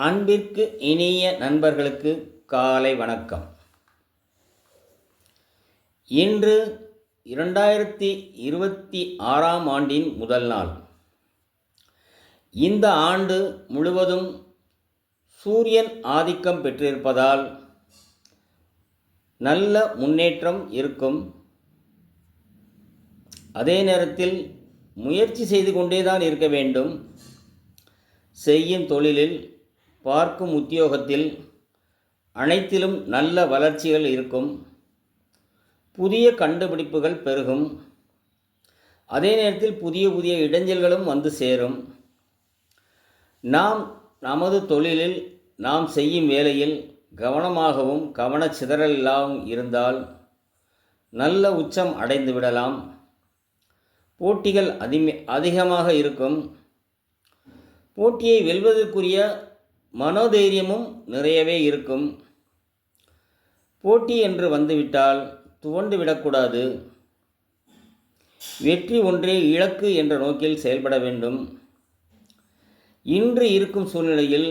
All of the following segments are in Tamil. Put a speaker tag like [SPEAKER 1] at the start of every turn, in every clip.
[SPEAKER 1] அன்பிற்கு இனிய நண்பர்களுக்கு காலை வணக்கம். இன்று 2026ஆம் ஆண்டின் முதல் நாள். இந்த ஆண்டு முழுவதும் சூரியன் ஆதிக்கம் பெற்றிருப்பதால் நல்ல முன்னேற்றம் இருக்கும். அதே நேரத்தில் முயற்சி செய்து கொண்டேதான் இருக்க வேண்டும். செய்யும் தொழிலில், பார்க்கும் உத்தியோகத்தில் அனைத்திலும் நல்ல வளர்ச்சிகள் இருக்கும். புதிய கண்டுபிடிப்புகள் பெருகும். அதே நேரத்தில் புதிய புதிய இடைஞ்சல்களும் வந்து சேரும். நாம் நமது தொழிலில், நாம் செய்யும் வேலையில் கவனமாகவும் கவனச்சிதறலாகவும் இருந்தால் நல்ல உச்சம் அடைந்து விடலாம். போட்டிகள் அதிகமாக இருக்கும். போட்டியை வெல்வதற்குரிய மனோதைரியமும் நிறையவே இருக்கும். போட்டி என்று வந்துவிட்டால் துவண்டு விடக்கூடாது. வெற்றி ஒன்றே இலக்கு என்ற நோக்கில் செயல்பட வேண்டும். இன்று இருக்கும் சூழ்நிலையில்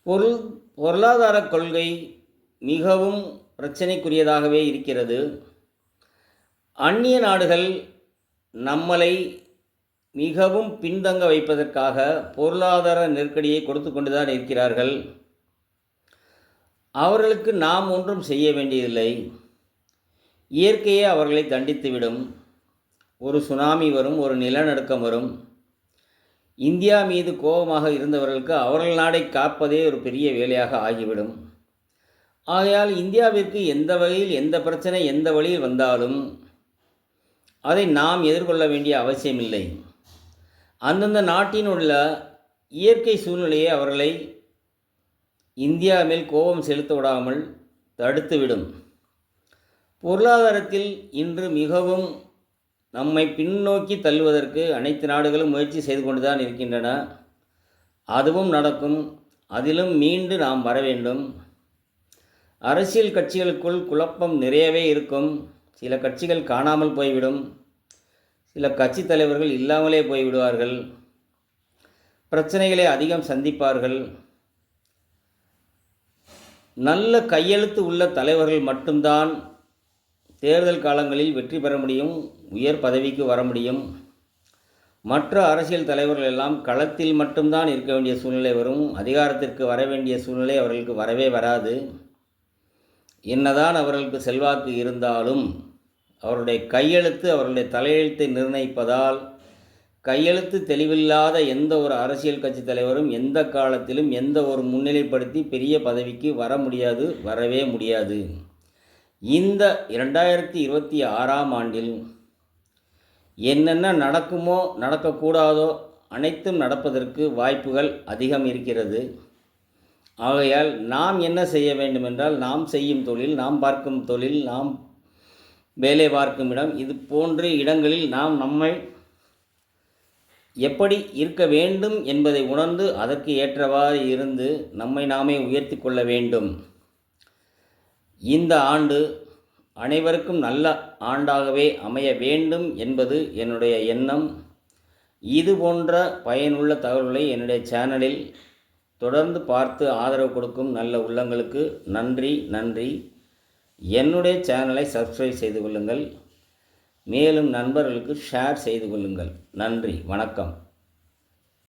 [SPEAKER 1] பொருளாதார கொள்கை மிகவும் பிரச்சனைக்குரியதாகவே இருக்கிறது. அந்நிய நாடுகள் நம்மளை மிகவும் பின்தங்க வைப்பதற்காக பொருளாதார நெருக்கடியை கொடுத்து கொண்டுதான் இருக்கிறார்கள். அவர்களுக்கு நாம் ஒன்றும் செய்ய வேண்டியதில்லை. இயற்கையே அவர்களை தண்டித்துவிடும். ஒரு சுனாமி வரும், ஒரு நிலநடுக்கம் வரும். இந்தியா மீது கோபமாக இருந்தவர்களுக்கு அவர்கள் நாடை காப்பதே ஒரு பெரிய வேலையாக ஆகிவிடும். ஆகையால் இந்தியாவிற்கு எந்த வகையில் எந்த பிரச்சனை எந்த வழியில் வந்தாலும் அதை நாம் எதிர்கொள்ள வேண்டிய அவசியமில்லை. அந்தந்த நாட்டின் உள்ள இயற்கை சூழ்நிலையை அவர்களை இந்தியா மேல் கோபம் செலுத்த விடாமல் தடுத்துவிடும். பொருளாதாரத்தில் இன்று மிகவும் நம்மை பின்னோக்கி தள்ளுவதற்கு அனைத்து நாடுகளும் முயற்சி செய்து கொண்டுதான் இருக்கின்றன. அதுவும் நடக்கும். அதிலும் மீண்டு நாம் வர வேண்டும். அரசியல் கட்சிகளுக்குள் குழப்பம் நிறையவே இருக்கும். சில கட்சிகள் காணாமல் போய்விடும். சில கட்சி தலைவர்கள் இல்லாமலே போய்விடுவார்கள். பிரச்சனைகளை அதிகம் சந்திப்பார்கள். நல்ல கையெழுத்து உள்ள தலைவர்கள் மட்டும்தான் தேர்தல் காலங்களில் வெற்றி பெற முடியும், உயர் பதவிக்கு வர முடியும். மற்ற அரசியல் தலைவர்கள் எல்லாம் களத்தில் மட்டும்தான் இருக்க வேண்டிய சூழ்நிலை வரும். அதிகாரத்திற்கு வர வேண்டிய சூழ்நிலை அவர்களுக்கு வரவே வராது. என்னதான் அவர்களுக்கு செல்வாக்கு இருந்தாலும் அவருடைய கையெழுத்து அவருடைய தலையெழுத்தை நிர்ணயிப்பதால் கையெழுத்து தெளிவில்லாத எந்த ஒரு அரசியல் கட்சி தலைவரும் எந்த காலத்திலும் எந்த ஒரு முன்னிலைப்படுத்தி பெரிய பதவிக்கு வர முடியாது, வரவே முடியாது. இந்த 2026ஆம் ஆண்டில் என்னென்ன நடக்குமோ நடக்கக்கூடாதோ அனைத்தும் நடப்பதற்கு வாய்ப்புகள் அதிகம் இருக்கிறது. ஆகையால் நாம் என்ன செய்ய வேண்டுமென்றால், நாம் செய்யும் தொழில், நாம் பார்க்கும் தொழில், நாம் வேலை பார்க்கும் இடம், இது போன்ற இடங்களில் நாம் நம்மை எப்படி இருக்க வேண்டும் என்பதை உணர்ந்து அதற்கு ஏற்றவாறு இருந்து நம்மை நாமே உயர்த்தி கொள்ள வேண்டும். இந்த ஆண்டு அனைவருக்கும் நல்ல ஆண்டாகவே அமைய வேண்டும் என்பது என்னுடைய எண்ணம். இது போன்ற பயனுள்ள தகவல்களை என்னுடைய சேனலில் தொடர்ந்து பார்த்து ஆதரவு கொடுக்கும் நல்ல உள்ளங்களுக்கு நன்றி. என்னுடைய சேனலை சப்ஸ்கிரைப் செய்து கொள்ளுங்கள். மேலும் நண்பர்களுக்கு ஷேர் செய்து கொள்ளுங்கள். நன்றி, வணக்கம்.